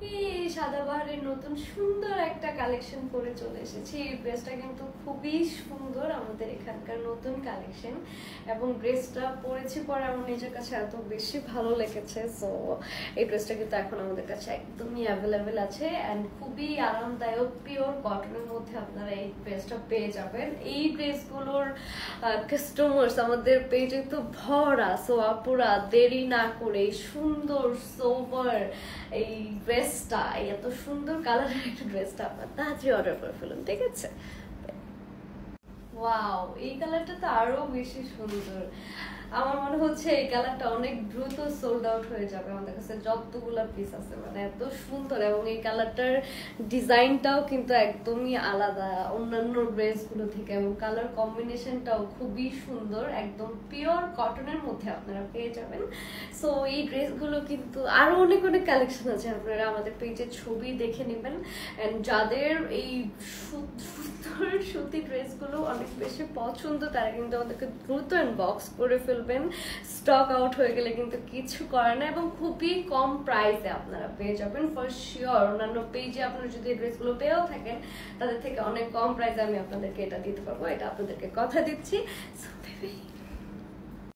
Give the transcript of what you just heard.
এই সাদাবাহারের নতুন সুন্দর একটা কালেকশন করে চলে এসেছি। এই ড্রেসটা কিন্তু খুবই সুন্দর, আমাদের এখানকার নতুন কালেকশন, এবং ড্রেসটা পরেছি পরে আমার নিজের কাছে এত বেশি ভালো লেগেছে। সো এই ড্রেসটা কিন্তু এখন আমাদের কাছে একদমই অ্যাভেলেবেল আছে অ্যান্ড খুবই আরামদায়ক পিওর কটনের মধ্যে আপনারা এই ড্রেসটা পেয়ে যাবেন। এই ড্রেসগুলোর কাস্টমার্স আমাদের পেজে তো ভরা। সো আপুরা দেরি না করে সুন্দর সোভার এই ড্রেসটা, এত সুন্দর কালারের একটা ড্রেসটা আপনার তাড়াতাড়ি অর্ডার করে ফেলুন, ঠিক আছে? ওয়াও, এই কালারটা তো আরো বেশি সুন্দর। আমার মনে হচ্ছে এই কালারটা অনেক দ্রুত সোল্ড আউট হয়ে যাবে। আমাদের কাছে যতগুলা পিস আছে, মানে এত সুন্দর, এবং এই কালারটার ডিজাইনটাও কিন্তু একদমই আলাদা অন্যান্য ড্রেসগুলো থেকে, এবং কালার কম্বিনেশনটাও খুবই সুন্দর, একদম পিওর কটনের মধ্যে আপনারা পেয়ে যাবেন। সো এই ড্রেসগুলো কিন্তু আরো অনেক অনেক কালেকশন আছে, আপনারা আমাদের পেজে ছবি দেখে নেবেন। এন্ড যাদের এই সুন্দর সুতি ড্রেসগুলো অনেক বেশি পছন্দ, তারা কিন্তু আমাদেরকে দ্রুত ইনবক্স করে ফেলবেন। স্টক আউট হয়ে গেলে কিন্তু কিছু করার না, এবং খুবই কম প্রাইসে আপনারা পেয়ে যাবেন ফর শিওর। অন্যান্য পেজে আপনারা যদি ড্রেসগুলো পেয়েও থাকেন, তাদের থেকে অনেক কম প্রাইসে আমি আপনাদেরকে এটা দিতে পারবো, এটা আপনাদেরকে কথা দিচ্ছি। So baby